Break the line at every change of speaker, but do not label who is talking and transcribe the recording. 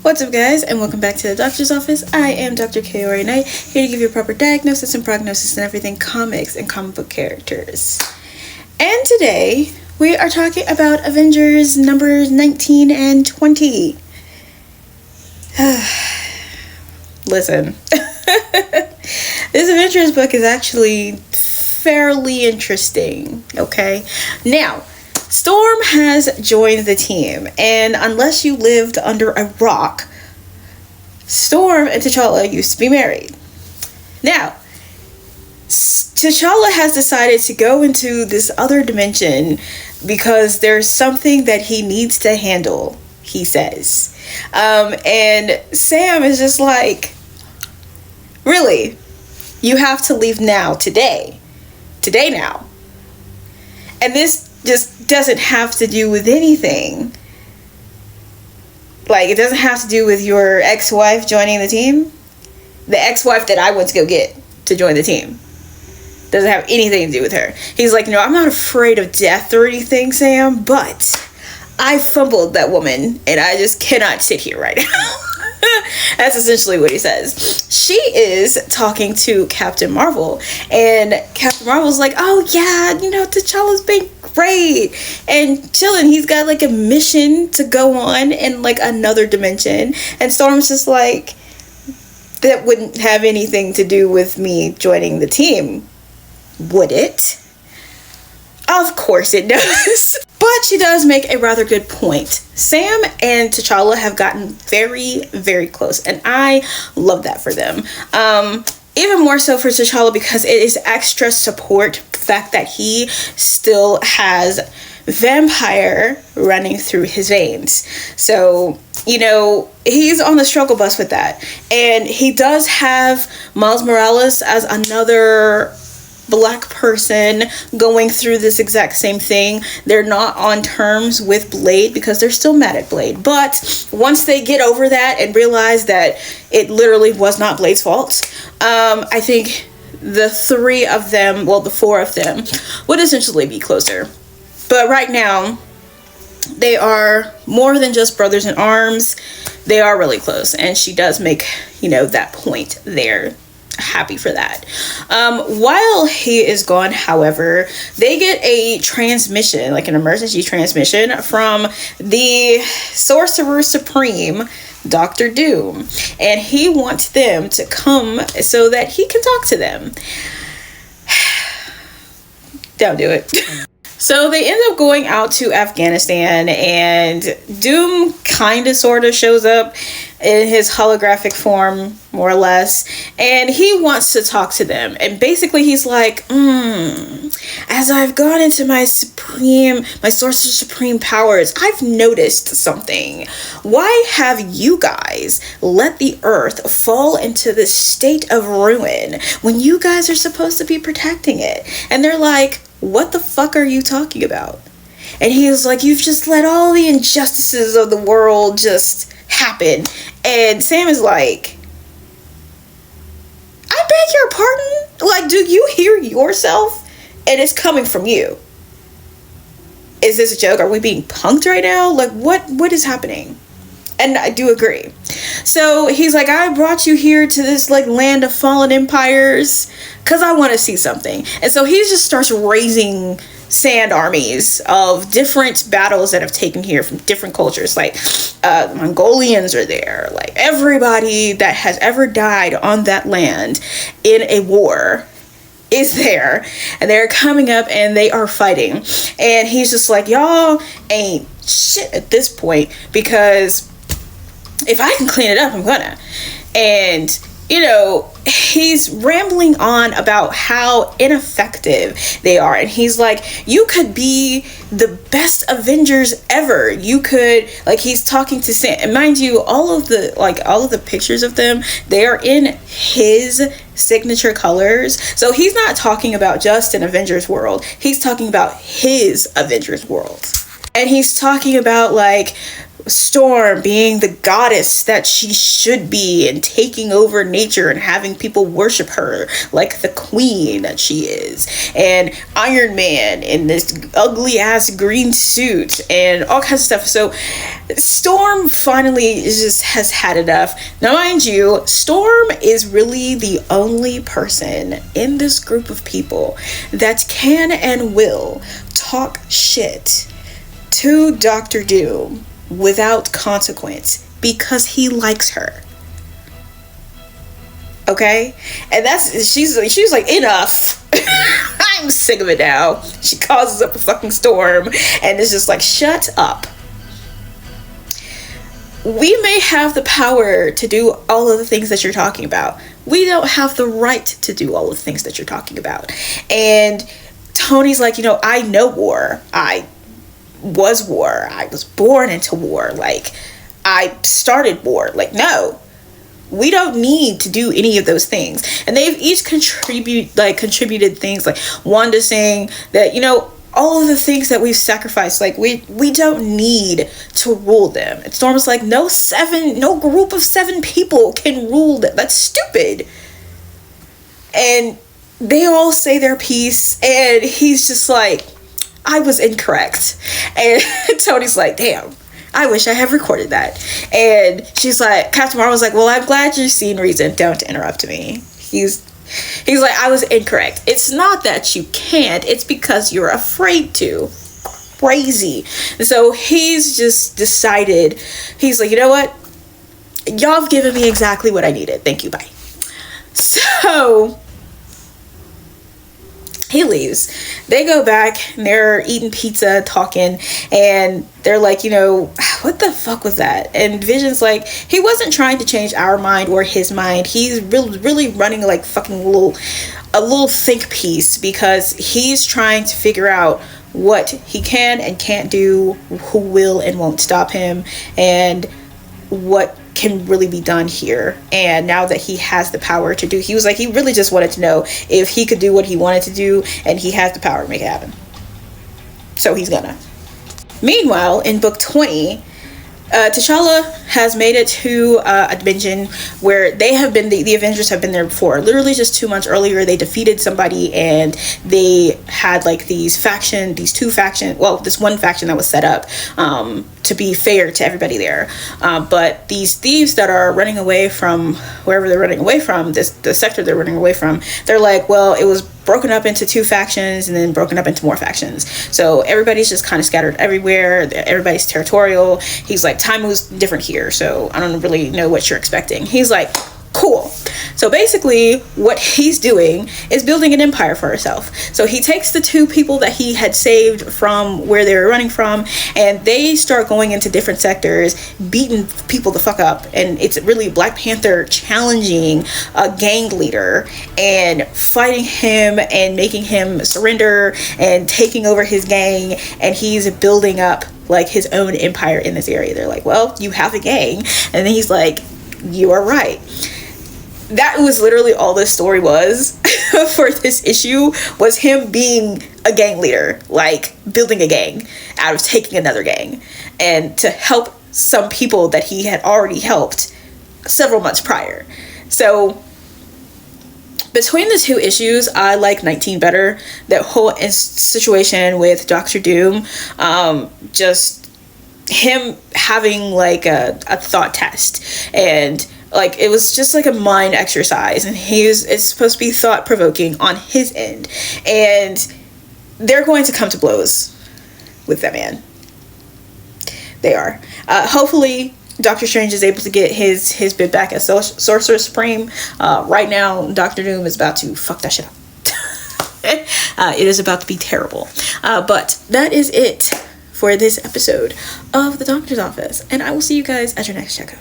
What's up, guys, and welcome back to the doctor's office. I am Dr. Kaori Knight, here to give you a proper diagnosis and prognosis and everything comics and comic book characters. And today, we are talking about Avengers numbers 19 and 20. Listen, this Avengers book is actually fairly interesting, okay? Now, Storm has joined the team, and unless you lived under a rock, Storm and T'Challa used to be married. Now, T'Challa has decided to go into this other dimension because there's something that he needs to handle, he says. And Sam is just like, really? You have to leave now, today now. And this just doesn't have to do with anything. Like, it doesn't have to do with your ex-wife joining the team. The ex-wife that I went to go get to join the team doesn't have anything to do with her. He's like, no, I'm not afraid of death or anything, Sam, but I fumbled that woman and I just cannot sit here right now. That's essentially what he says. She is talking to Captain Marvel, and Captain Marvel's like, oh yeah, T'Challa's been great and chilling. He's got like a mission to go on in like another dimension. And Storm's just like, that wouldn't have anything to do with me joining the team, would it? Of course it does. But she does make a rather good point. Sam and T'Challa have gotten very, very close, and I love that for them. Even more so for T'Challa because it is extra support, the fact that he still has vampire running through his veins. So, he's on the struggle bus with that. And he does have Miles Morales as another Black person going through this exact same thing. They're not on terms with Blade because they're still mad at Blade. But once they get over that and realize that it literally was not Blade's fault, I think the four of them would essentially be closer. But right now, they are more than just brothers in arms. They are really close, and she does make, that point there. Happy for that. While he is gone, however, they get a transmission, like an emergency transmission from the Sorcerer Supreme, Dr. Doom, and he wants them to come so that he can talk to them. Don't do it. So they end up going out to Afghanistan, and Doom kind of sort of shows up in his holographic form, more or less, and he wants to talk to them. And basically he's like, as I've gone into my Sorcerer Supreme powers, I've noticed something. Why have you guys let the earth fall into this state of ruin when you guys are supposed to be protecting it? And they're like, what the fuck are you talking about? And he was like, you've just let all the injustices of the world just happen. And Sam is like, I beg your pardon? Like, do you hear yourself? And it's coming from you. Is this a joke? Are we being punked right now? Like, what is happening? And I do agree. So he's like, I brought you here to this like land of fallen empires because I want to see something. And so he just starts raising sand armies of different battles that have taken here from different cultures. Like the Mongolians are there. Like everybody that has ever died on that land in a war is there, and they're coming up and they are fighting. And he's just like, y'all ain't shit at this point, because if I can clean it up, I'm gonna. And he's rambling on about how ineffective they are, and he's like, you could be the best Avengers ever. You could, like, he's talking to Sam, and mind you, all of the pictures of them, they are in his signature colors. So he's not talking about just an Avengers world, he's talking about his Avengers world. And he's talking about like Storm being the goddess that she should be and taking over nature and having people worship her like the queen that she is. And Iron Man in this ugly ass green suit and all kinds of stuff. So Storm finally just has had enough. Now, mind you, Storm is really the only person in this group of people that can and will talk shit to Doctor Doom without consequence because he likes her. Okay? And she's like, enough. I'm sick of it now. She causes up a fucking storm and it's just like, shut up. We may have the power to do all of the things that you're talking about. We don't have the right to do all of the things that you're talking about. And Tony's like, I know war. I was war. I was born into war. Like, I started war. Like, no. We don't need to do any of those things. And they've each contributed things, like Wanda saying that, all of the things that we've sacrificed, like we don't need to rule them. And Storm's like, no group of 7 people can rule them. That's stupid. And they all say their piece, and he's just like, I was incorrect. And Tony's like, damn, I wish I had recorded that. And she's like, Captain Marvel's like, well, I'm glad you've seen reason. Don't interrupt me. He's like, I was incorrect. It's not that you can't. It's because you're afraid to. Crazy. And so he's just decided, he's like, you know what? Y'all have given me exactly what I needed. Thank you. Bye. So he leaves. They go back and they're eating pizza, talking, and they're like, what the fuck was that? And Vision's like, he wasn't trying to change our mind or his mind. He's really running like fucking a little think piece because he's trying to figure out what he can and can't do, who will and won't stop him, and what can really be done here. And now that he has the power to do, he was like, he really just wanted to know if he could do what he wanted to do, and he has the power to make it happen. So he's gonna. Meanwhile, in book 20, T'Challa has made it to a dimension where they have been, the Avengers have been there before. Literally just 2 months earlier, they defeated somebody and they had like this one faction that was set up to be fair to everybody there. But these thieves that are running away from wherever they're running away from, the sector they're running away from, they're like, well, it was broken up into 2 factions and then broken up into more factions. So everybody's just kind of scattered everywhere. Everybody's territorial. He's like, time moves different here, so I don't really know what you're expecting. He's like, cool. So basically what he's doing is building an empire for himself. So he takes the 2 people that he had saved from where they were running from, and they start going into different sectors, beating people the fuck up. And it's really Black Panther challenging a gang leader and fighting him and making him surrender and taking over his gang, and he's building up like his own empire in this area. They're like, well, you have a gang. And then he's like, you are right. That was literally all this story was for this issue, was him being a gang leader, like building a gang out of taking another gang, and to help some people that he had already helped several months prior. So between the 2 issues, I like 19 better. That whole situation with Doctor Doom, just him having like a thought test, and like it was just like a mind exercise, and it's supposed to be thought provoking on his end, and they're going to come to blows with that man. They are. Hopefully Doctor Strange is able to get his bid back as Sorcerer Supreme. Right now, Doctor Doom is about to fuck that shit up. It is about to be terrible. But that is it for this episode of The Doctor's Office. And I will see you guys at your next checkup.